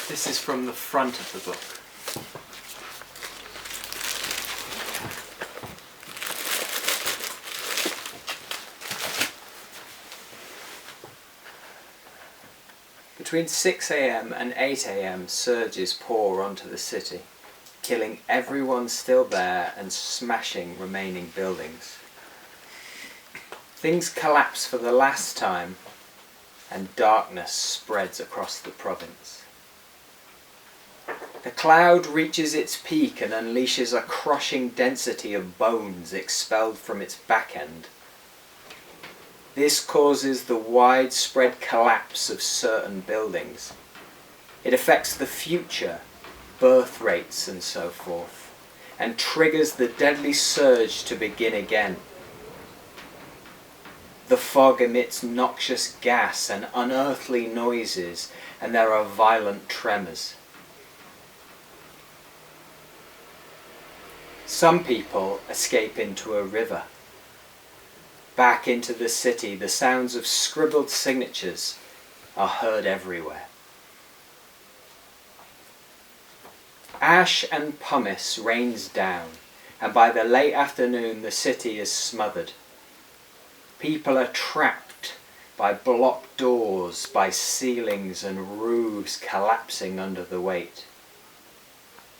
This is from the front of the book. Between 6 a.m. and 8 a.m. surges pour onto the city, killing everyone still there and smashing remaining buildings. Things collapse for the last time, and darkness spreads across the province. The cloud reaches its peak and unleashes a crushing density of bones expelled from its back end. This causes the widespread collapse of certain buildings. It affects the future, birth rates and so forth, and triggers the deadly surge to begin again. The fog emits noxious gas and unearthly noises, and there are violent tremors. Some people escape into a river. Back into the city, the sounds of scribbled signatures are heard everywhere. Ash and pumice rains down, and by the late afternoon the city is smothered. People are trapped by blocked doors, by ceilings and roofs collapsing under the weight.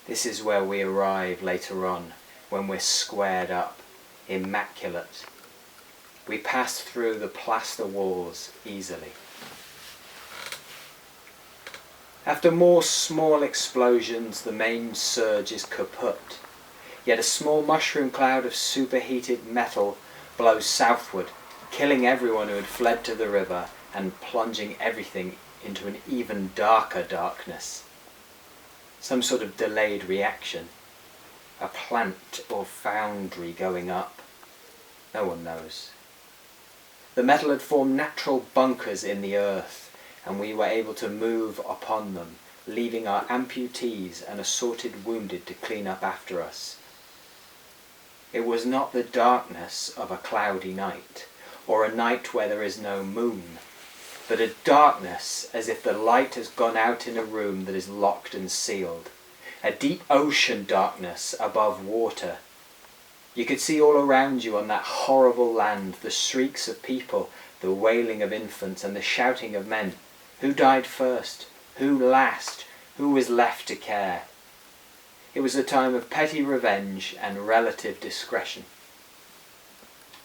This is where we arrive later on, when we're squared up, immaculate. We pass through the plaster walls easily. After more small explosions, the main surge is kaput. Yet a small mushroom cloud of superheated metal blows southward, killing everyone who had fled to the river and plunging everything into an even darker darkness. Some sort of delayed reaction. A plant or foundry going up. No one knows. The metal had formed natural bunkers in the earth, and we were able to move upon them, leaving our amputees and assorted wounded to clean up after us. It was not the darkness of a cloudy night, or a night where there is no moon, but a darkness as if the light has gone out in a room that is locked and sealed. A deep ocean darkness above water. You could see all around you on that horrible land the shrieks of people, the wailing of infants, and the shouting of men. Who died first? Who last? Who was left to care? It was a time of petty revenge and relative discretion.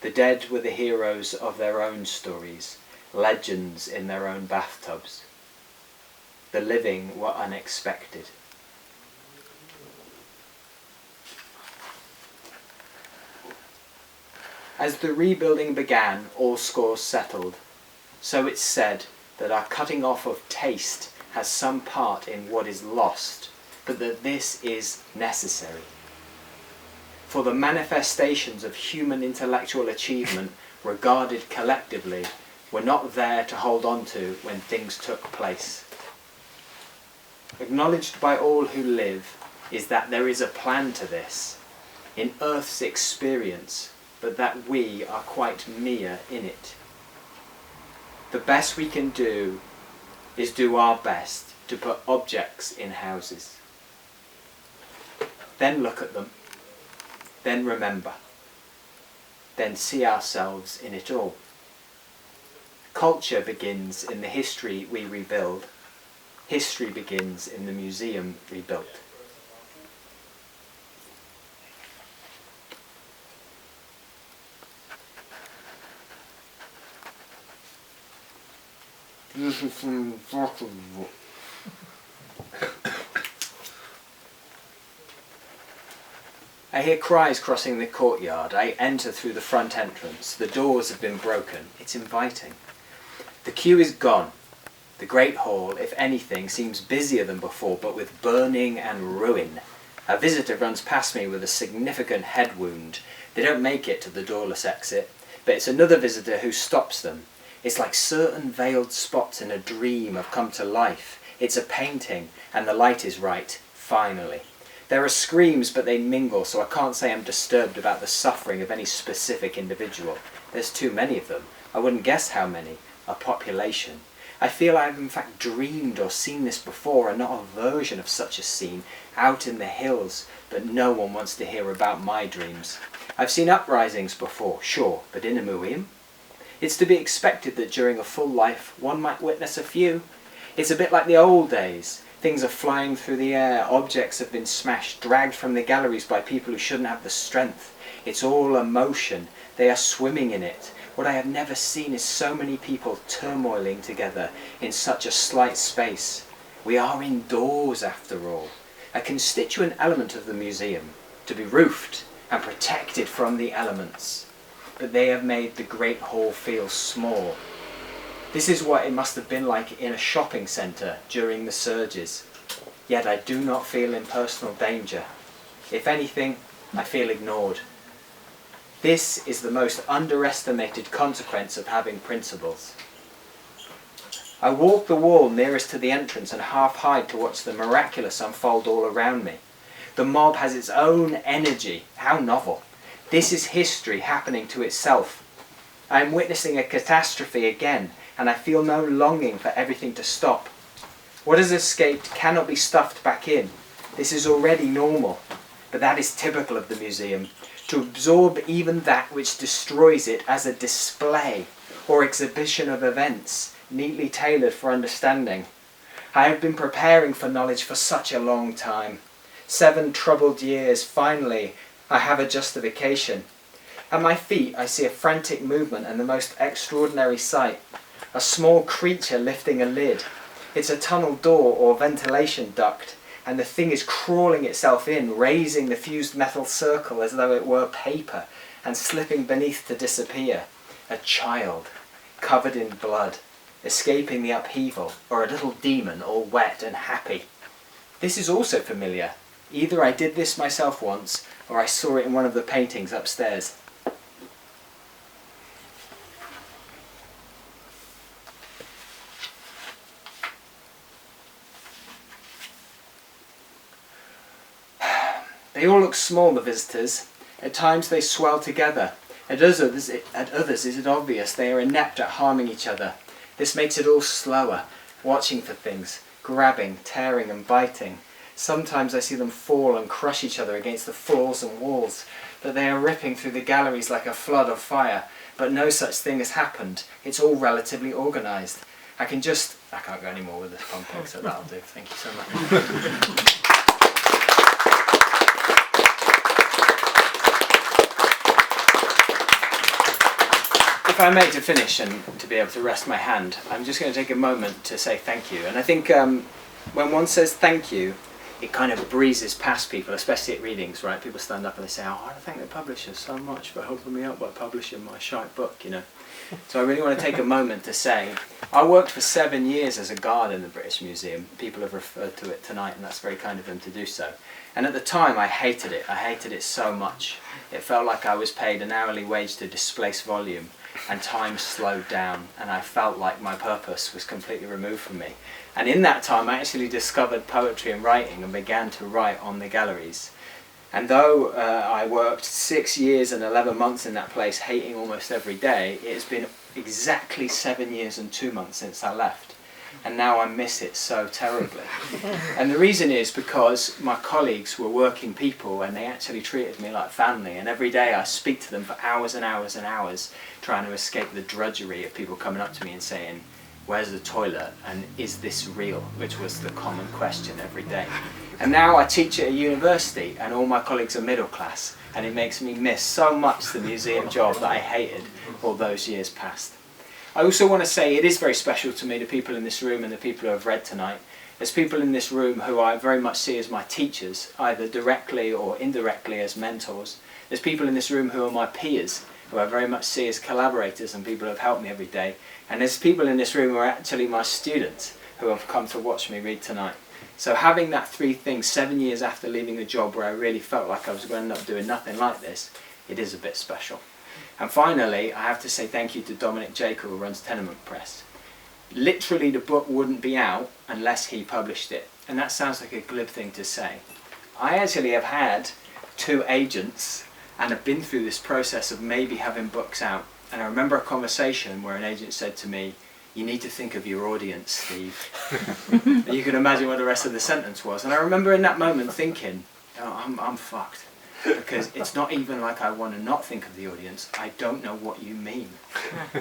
The dead were the heroes of their own stories, legends in their own bathtubs. The living were unexpected. As the rebuilding began, all scores settled. So it's said that our cutting off of taste has some part in what is lost, but that this is necessary. For the manifestations of human intellectual achievement, regarded collectively, were not there to hold on to when things took place. Acknowledged by all who live is that there is a plan to this, in Earth's experience, but that we are quite mere in it. The best we can do is do our best to put objects in houses. Then look at them, then remember, then see ourselves in it all. Culture begins in the history we rebuild. History begins in the museum rebuilt. This is from Fowler's book. I hear cries crossing the courtyard. I enter through the front entrance. The doors have been broken. It's inviting. The queue is gone. The great hall, if anything, seems busier than before, but with burning and ruin. A visitor runs past me with a significant head wound. They don't make it to the doorless exit, but it's another visitor who stops them. It's like certain veiled spots in a dream have come to life. It's a painting, and the light is right, finally. There are screams, but they mingle, so I can't say I'm disturbed about the suffering of any specific individual. There's too many of them. I wouldn't guess how many. A population. I feel I have in fact dreamed or seen this before, and not a version of such a scene out in the hills, but no one wants to hear about my dreams. I've seen uprisings before, sure, but in a MUEUM? It's to be expected that during a full life one might witness a few. It's a bit like the old days. Things are flying through the air, objects have been smashed, dragged from the galleries by people who shouldn't have the strength. It's all emotion. They are swimming in it. What I have never seen is so many people turmoiling together in such a slight space. We are indoors after all. A constituent element of the museum, to be roofed and protected from the elements. But they have made the great hall feel small. This is what it must have been like in a shopping centre during the surges. Yet I do not feel in personal danger. If anything, I feel ignored. This is the most underestimated consequence of having principles. I walk the wall nearest to the entrance and half hide to watch the miraculous unfold all around me. The mob has its own energy. How novel. This is history happening to itself. I am witnessing a catastrophe again, and I feel no longing for everything to stop. What has escaped cannot be stuffed back in. This is already normal. But that is typical of the museum, to absorb even that which destroys it as a display or exhibition of events, neatly tailored for understanding. I have been preparing for knowledge for such a long time. 7 troubled years, finally, I have a justification. At my feet I see a frantic movement and the most extraordinary sight. A small creature lifting a lid. It's a tunnel door or ventilation duct, and the thing is crawling itself in, raising the fused metal circle as though it were paper, and slipping beneath to disappear. A child, covered in blood, escaping the upheaval, or a little demon all wet and happy. This is also familiar. Either I did this myself once, or I saw it in one of the paintings upstairs. They all look small, the visitors. At times they swell together. At others is it obvious they are inept at harming each other. This makes it all slower, watching for things, grabbing, tearing and biting. Sometimes I see them fall and crush each other against the floors and walls, that they are ripping through the galleries like a flood of fire, but no such thing has happened. It's all relatively organised. I can't go any more with this context, so that'll do. Thank you so much. If I may, to finish and to be able to rest my hand, I'm just going to take a moment to say thank you. And I think when one says thank you, it kind of breezes past people, especially at readings, right? People stand up and they say, oh, I want to thank the publishers so much for helping me out by publishing my shite book, you know. So I really want to take a moment to say, I worked for 7 years as a guard in the British Museum. People have referred to it tonight, and that's very kind of them to do so. And at the time, I hated it. I hated it so much. It felt like I was paid an hourly wage to displace volume, and time slowed down, and I felt like my purpose was completely removed from me. And in that time I actually discovered poetry and writing and began to write on the galleries. And though I worked 6 years and 11 months in that place, hating almost every day, it has been exactly 7 years and 2 months since I left. And now I miss it so terribly. And the reason is because my colleagues were working people and they actually treated me like family, and every day I speak to them for hours and hours and hours trying to escape the drudgery of people coming up to me and saying, where's the toilet and is this real? Which was the common question every day. And now I teach at a university and all my colleagues are middle class, and it makes me miss so much the museum job that I hated all those years past. I also want to say it is very special to me, the people in this room and the people who have read tonight. There's people in this room who I very much see as my teachers, either directly or indirectly as mentors. There's people in this room who are my peers, who I very much see as collaborators and people who have helped me every day. And there's people in this room who are actually my students, who have come to watch me read tonight. So having that 3 things 7 years after leaving a job where I really felt like I was going to end up doing nothing like this, it is a bit special. And finally, I have to say thank you to Dominic Jacob, who runs Tenement Press. Literally the book wouldn't be out unless he published it. And that sounds like a glib thing to say. I actually have had 2 agents and have been through this process of maybe having books out. And I remember a conversation where an agent said to me, you need to think of your audience, Steve. You can imagine what the rest of the sentence was. And I remember in that moment thinking, oh, I'm fucked. Because it's not even like I want to not think of the audience. I don't know what you mean.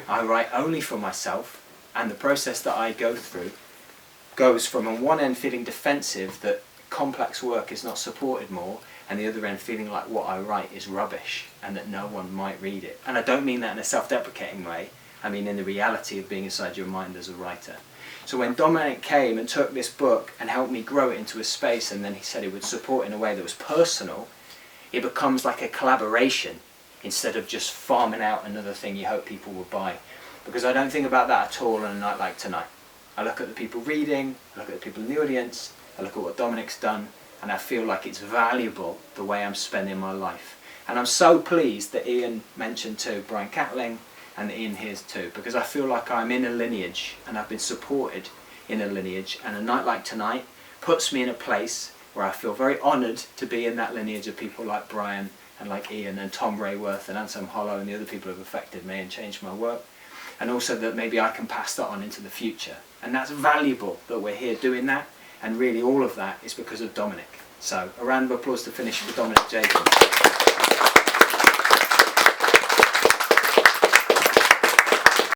I write only for myself, and the process that I go through goes from on one end feeling defensive that complex work is not supported more, and the other end feeling like what I write is rubbish and that no one might read it. And I don't mean that in a self-deprecating way. I mean in the reality of being inside your mind as a writer. So when Dominic came and took this book and helped me grow it into a space, and then he said he would support in a way that was personal, it becomes like a collaboration instead of just farming out another thing you hope people will buy. Because I don't think about that at all on a night like tonight. I look at the people reading, I look at the people in the audience, I look at what Dominic's done, and I feel like it's valuable the way I'm spending my life. And I'm so pleased that Ian mentioned too Brian Catling, and Ian here's too, because I feel like I'm in a lineage and I've been supported in a lineage, and a night like tonight puts me in a place where I feel very honoured to be in that lineage of people like Brian and like Ian and Tom Rayworth and Anselm Hollow and the other people who have affected me and changed my work, and also that maybe I can pass that on into the future. And that's valuable that we're here doing that, and really all of that is because of Dominic. So a round of applause to finish for Dominic Jacobs.